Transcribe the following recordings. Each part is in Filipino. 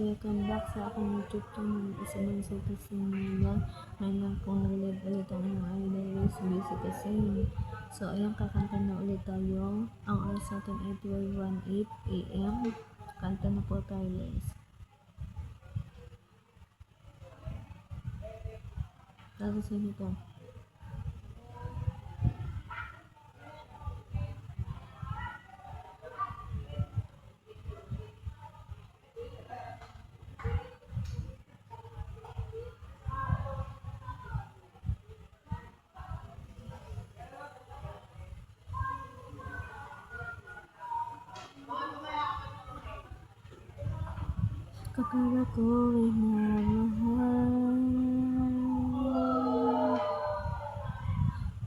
welcome back sa aking YouTube channel. Isa man sa kasi ngayon. Ngayon lang pong nag-live ulit ang idol is busy kasi. So, ayan, kakanta na ulit tayo. Ang oras natin ay 12:18 AM. Kanta na po tayo, guys. Tapos yun ito. Kapag ako'y namahal,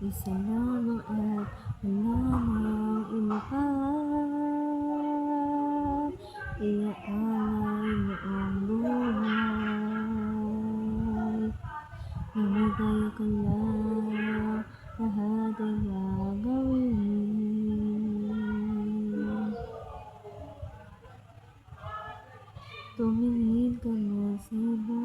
isa lamang at wala nang iba pa, iaalay noong buhay. Namigay ka lang, lahat ay gagawin. Tumingin ka na sa iba,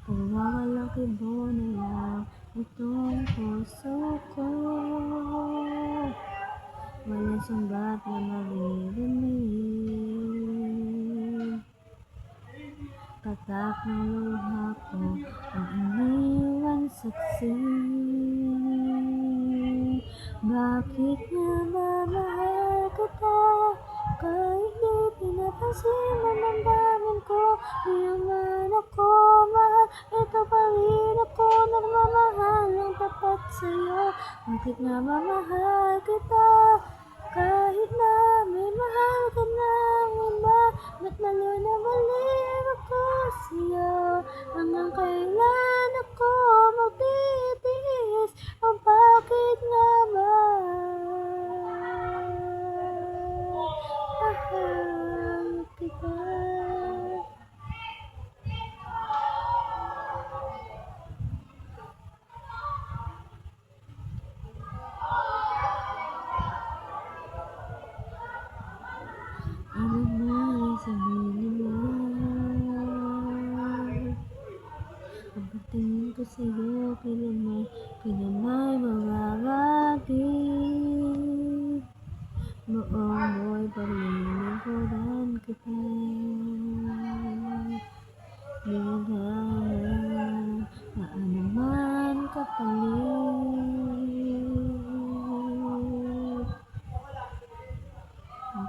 pagwawalang kibo na lang itong puso ko. Walang sumbat na maririnig, patak ng luha ko ang iniwan saksi. Bakit nga ba mahal kita? Kahit di pinapansin ang damdamin ko, di naman ako mahal, ito pa rin ako nagmamahal ng tapat sa'yo. Bakit nga ba mahal kita? Kahit na may mahal ka ng iba, ba't maloy na balik ako sa'yo? Hanggang kailan ako magtitiis? O bakit nga ba mahal kita? Ano na sabihin mo? Ang pagtingin ko sa'yo, kailan may mababagi. Noong mo'y parilingkuran kita.